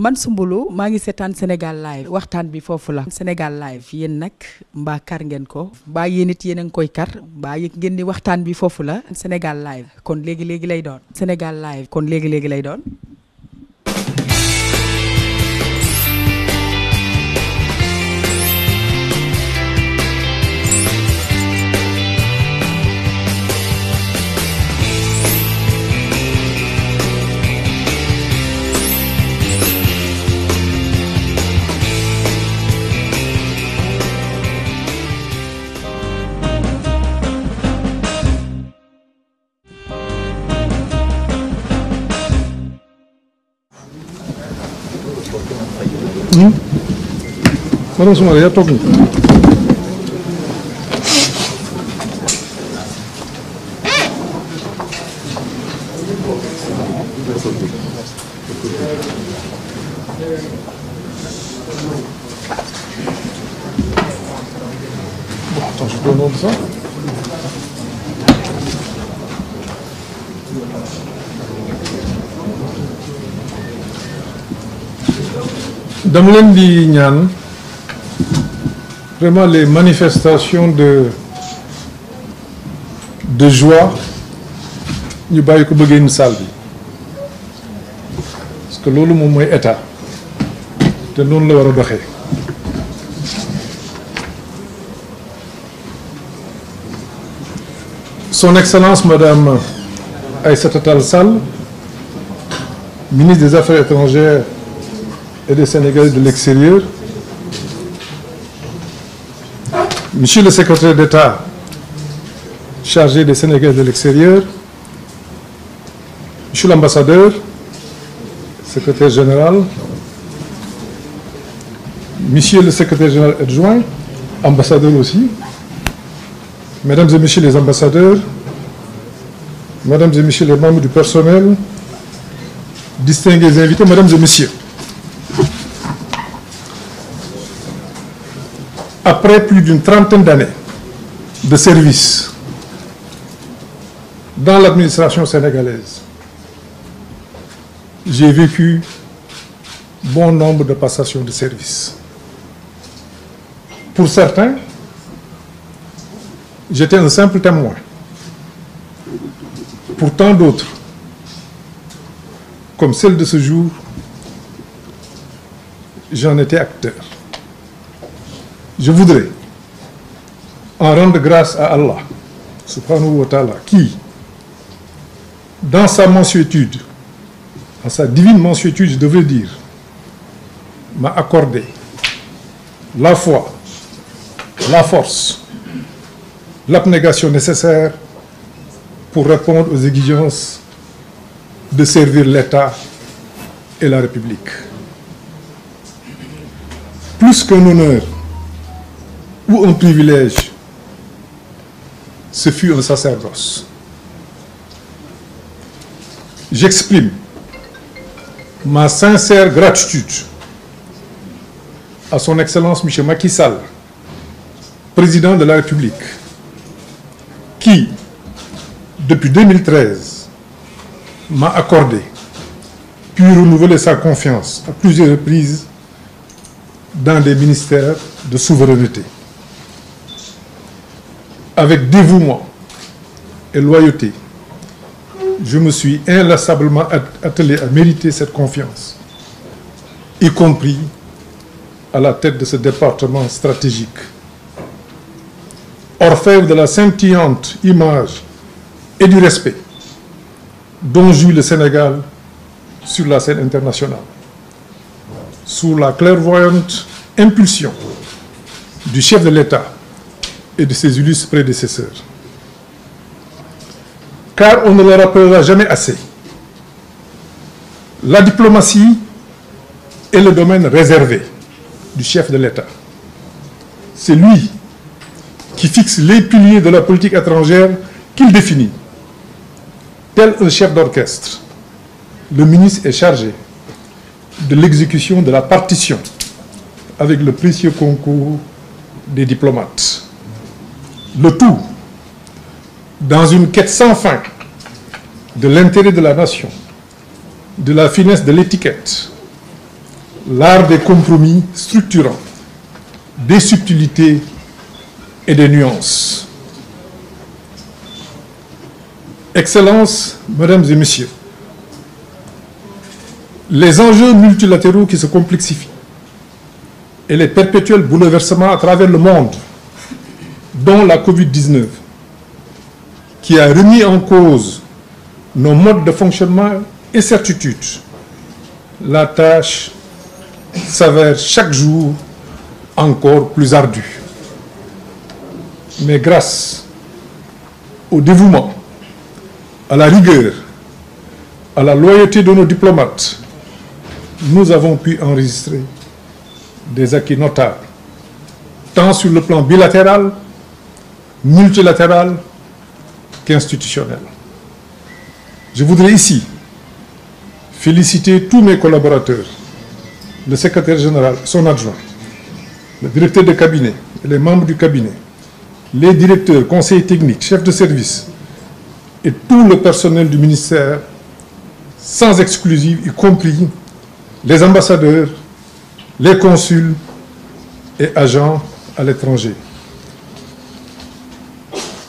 man Soumboulou maa ngi seetaan Sénégal live waxtaan bi foofu la Sénégal live yéen nag mbaa kar ngeen ko mbaa yéen it yéen a ngi koy kar mbaa yëg ngeen ni waxtaan bi foofu la Sénégal live kon léegi lay doon Sénégal live kon léegi lay doon. Madame Soumaré yaa toog bon, attends, je te demande ça. dama leen di ñaan vraiment les manifestations de joie ñu bàyyi ko bëggee une salle bi parce que loolu moom mooy état te noonu la war a doxee. Son Excellence Madame Aïssata Tall Sall, ministre des Affaires étrangères et des Sénégalais de l'extérieur, Monsieur le secrétaire d'État chargé des Sénégalais de l'extérieur, Monsieur l'ambassadeur, secrétaire général, Monsieur le secrétaire général adjoint, ambassadeur aussi, Mesdames et Messieurs les ambassadeurs, Mesdames et Messieurs les membres du personnel, distingués invités, Mesdames et Messieurs. Après plus d'une trentaine d'années de service dans l'administration sénégalaise, j'ai vécu bon nombre de passations de service. Pour certains, j'étais un simple témoin. Pour tant d'autres, comme celle de ce jour, j'en étais acteur. Je voudrais en rendre grâce à Allah, subhanahu wa ta'ala, qui, dans sa mansuétude, en sa divine mansuétude, je devrais dire, m'a accordé la foi, la force, l'abnégation nécessaire pour répondre aux exigences de servir l'État et la République. Plus qu'un honneur ou un privilège, ce fut un sacerdoce. J'exprime ma sincère gratitude à son Excellence M. Macky Sall, président de la République, qui, depuis 2013, m'a accordé, puis renouvelé sa confiance à plusieurs reprises dans des ministères de souveraineté. Avec dévouement et loyauté, je me suis inlassablement attelé à mériter cette confiance, y compris à la tête de ce département stratégique. Orfèvre de la scintillante image et du respect dont jouit le Sénégal sur la scène internationale, sous la clairvoyante impulsion du chef de l'État et de ses illustres prédécesseurs. Car on ne le rappellera jamais assez, la diplomatie est le domaine réservé du chef de l'État. C'est lui qui fixe les piliers de la politique étrangère qu'il définit. Tel un chef d'orchestre, le ministre est chargé de l'exécution de la partition avec le précieux concours des diplomates. Le tout dans une quête sans fin de l'intérêt de la nation, de la finesse de l'étiquette l'art des compromis structurants, des subtilités et des nuances. Excellences, Mesdames et Messieurs, les enjeux multilatéraux qui se complexifient et les perpétuels bouleversements à travers le monde, dont la Covid-19, qui a remis en cause nos modes de fonctionnement et certitudes, la tâche s'avère chaque jour encore plus ardue. Mais grâce au dévouement, à la rigueur, à la loyauté de nos diplomates, nous avons pu enregistrer des acquis notables, tant sur le plan bilatéral, multilatéral qu'institutionnel. Je voudrais ici féliciter tous mes collaborateurs, le secrétaire général, son adjoint, le directeur de cabinet et les membres du cabinet, les directeurs, conseillers techniques, chefs de service et tout le personnel du ministère, sans exclusive, y compris les ambassadeurs, les consuls et agents à l'étranger.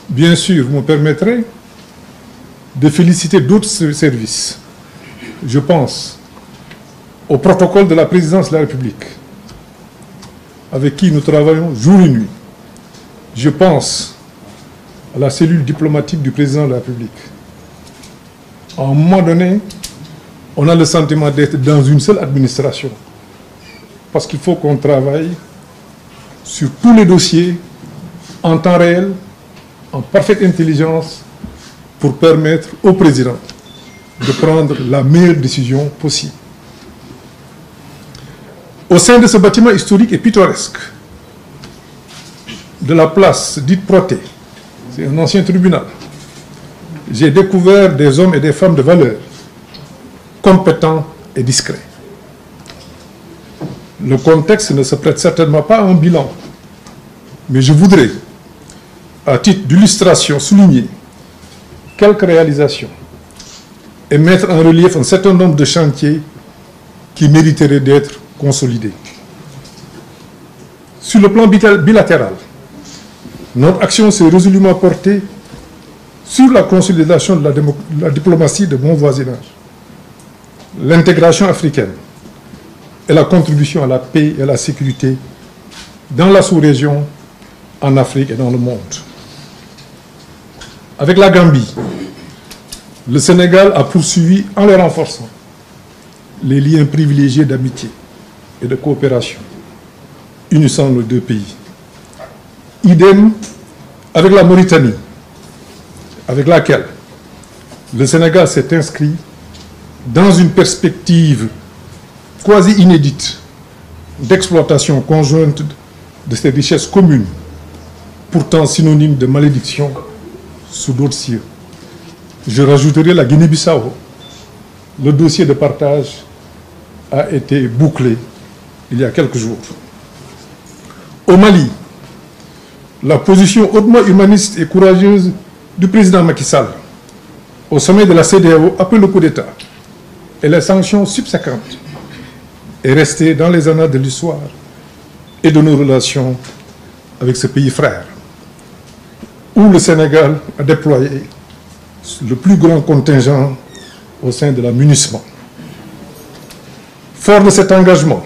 Bien sûr, vous me permettrez de féliciter d'autres services. Je pense au protocole de la présidence de la République, avec qui nous travaillons jour et nuit. Je pense à la cellule diplomatique du président de la République. À un moment donné, on a le sentiment d'être dans une seule administration, parce qu'il faut qu'on travaille sur tous les dossiers en temps réel, en parfaite intelligence, pour permettre au président de prendre la meilleure décision possible. Au sein de ce bâtiment historique et pittoresque, de la place dite Protet, c'est un ancien tribunal, j'ai découvert des hommes et des femmes de valeur, compétents et discrets. Le contexte ne se prête certainement pas à un bilan, mais je voudrais, à titre d'illustration, souligner quelques réalisations et mettre en relief un certain nombre de chantiers qui mériteraient d'être consolidés. Sur le plan bilatéral, notre action s'est résolument portée sur la consolidation de la diplomatie de bon voisinage, l'intégration africaine et la contribution à la paix et à la sécurité dans la sous-région, en Afrique et dans le monde. Avec la Gambie, le Sénégal a poursuivi en les renforçant les liens privilégiés d'amitié et de coopération unissant nos deux pays. Idem avec la Mauritanie, avec laquelle le Sénégal s'est inscrit dans une perspective quasi inédite d'exploitation conjointe de ces richesses communes, pourtant synonymes de malédiction sous d'autres cieux. Je rajouterai la Guinée-Bissau. Le dossier de partage a été bouclé il y a quelques jours. Au Mali, la position hautement humaniste et courageuse du président Macky Sall au sommet de la CEDEAO après le coup d'État et les sanctions subséquentes est restée dans les annales de l'histoire et de nos relations avec ce pays frère, où le Sénégal a déployé le plus grand contingent au sein de la MINUSMA. Fort de cet engagement,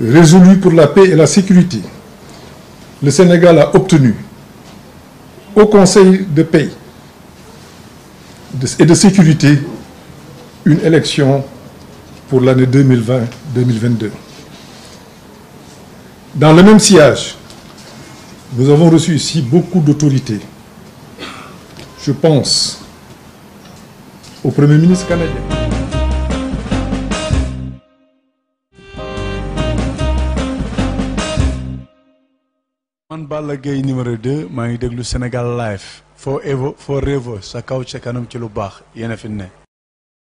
résolu pour la paix et la sécurité, le Sénégal a obtenu au Conseil de paix et de sécurité une élection pour l'année 2020-2022. Dans le même sillage, nous avons reçu ici beaucoup d'autorités. Je pense au Premier ministre canadien. Man Balla Gaye numéro 2 maa ngi déglu Sénégal Live forever sa kaw ca kanam ci lu baax yéen a fi ne